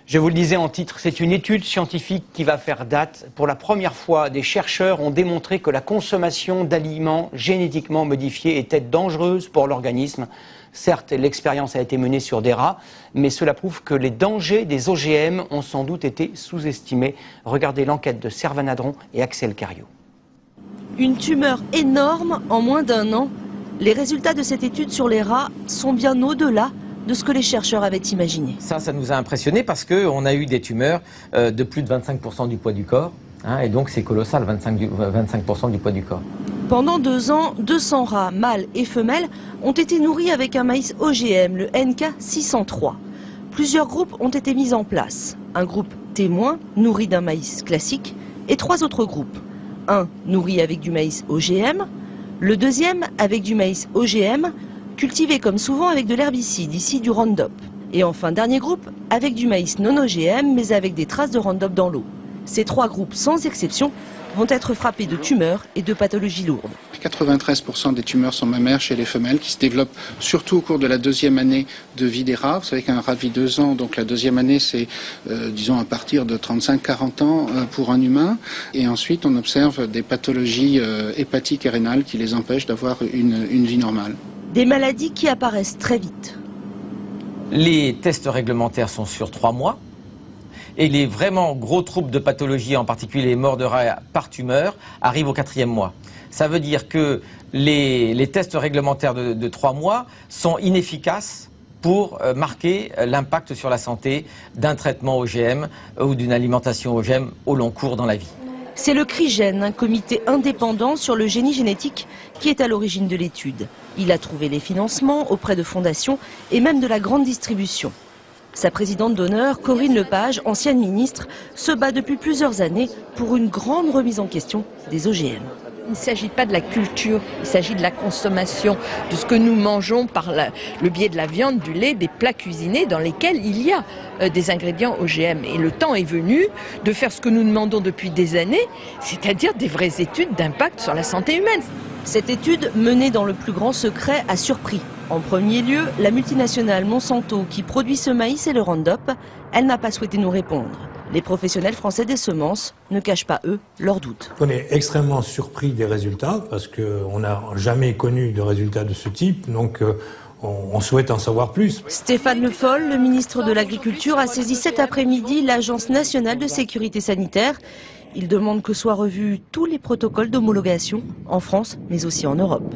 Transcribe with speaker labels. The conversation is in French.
Speaker 1: Je vous le disais en titre, c'est une étude scientifique qui va faire date. Pour la première fois, des chercheurs ont démontré que la consommation d'aliments génétiquement modifiés était dangereuse pour l'organisme. Certes, l'expérience a été menée sur des rats, mais cela prouve que les dangers des OGM ont sans doute été sous-estimés. Regardez l'enquête de Servan Adron et Axel Cariou.
Speaker 2: Une tumeur énorme en moins d'un an. Les résultats de cette étude sur les rats sont bien au-delà de ce que les chercheurs avaient imaginé.
Speaker 3: Ça nous a impressionné parce qu'on a eu des tumeurs de plus de 25% du poids du corps. Et donc c'est colossal, 25% du poids du corps.
Speaker 2: Pendant 2 ans, 200 rats, mâles et femelles, ont été nourris avec un maïs OGM, le NK603. Plusieurs groupes ont été mis en place. Un groupe témoin, nourri d'un maïs classique, et 3 autres groupes. Un nourri avec du maïs OGM, le deuxième avec du maïs OGM, cultivé comme souvent avec de l'herbicide, ici du Roundup. Et enfin, dernier groupe, avec du maïs non OGM, mais avec des traces de Roundup dans l'eau. Ces 3 groupes, sans exception, vont être frappés de tumeurs et de pathologies lourdes.
Speaker 4: 93% des tumeurs sont mammaires chez les femelles qui se développent surtout au cours de la 2e année de vie des rats. Vous savez qu'un rat vit 2 ans, donc la 2e année c'est disons à partir de 35-40 ans pour un humain. Et ensuite on observe des pathologies hépatiques et rénales qui les empêchent d'avoir une vie normale.
Speaker 2: Des maladies qui apparaissent très vite.
Speaker 3: Les tests réglementaires sont sur 3 mois. Et les vraiment gros troubles de pathologie, en particulier les morts de rats par tumeur, arrivent au 4e mois. Ça veut dire que les tests réglementaires de 3 mois sont inefficaces pour marquer l'impact sur la santé d'un traitement OGM ou d'une alimentation OGM au long cours dans la vie.
Speaker 2: C'est le CRIGEN, un comité indépendant sur le génie génétique, qui est à l'origine de l'étude. Il a trouvé les financements auprès de fondations et même de la grande distribution. Sa présidente d'honneur, Corinne Lepage, ancienne ministre, se bat depuis plusieurs années pour une grande remise en question des OGM.
Speaker 5: Il ne s'agit pas de la culture, il s'agit de la consommation, de ce que nous mangeons par le biais de la viande, du lait, des plats cuisinés dans lesquels il y a des ingrédients OGM. Et le temps est venu de faire ce que nous demandons depuis des années, c'est-à-dire des vraies études d'impact sur la santé humaine.
Speaker 2: Cette étude, menée dans le plus grand secret, a surpris. En premier lieu, la multinationale Monsanto, qui produit ce maïs et le Roundup, elle n'a pas souhaité nous répondre. Les professionnels français des semences ne cachent pas, eux, leurs doutes.
Speaker 6: On est extrêmement surpris des résultats parce qu'on n'a jamais connu de résultats de ce type, donc on souhaite en savoir plus.
Speaker 2: Stéphane Le Foll, le ministre de l'Agriculture, a saisi cet après-midi l'Agence nationale de sécurité sanitaire. Il demande que soient revus tous les protocoles d'homologation en France, mais aussi en Europe.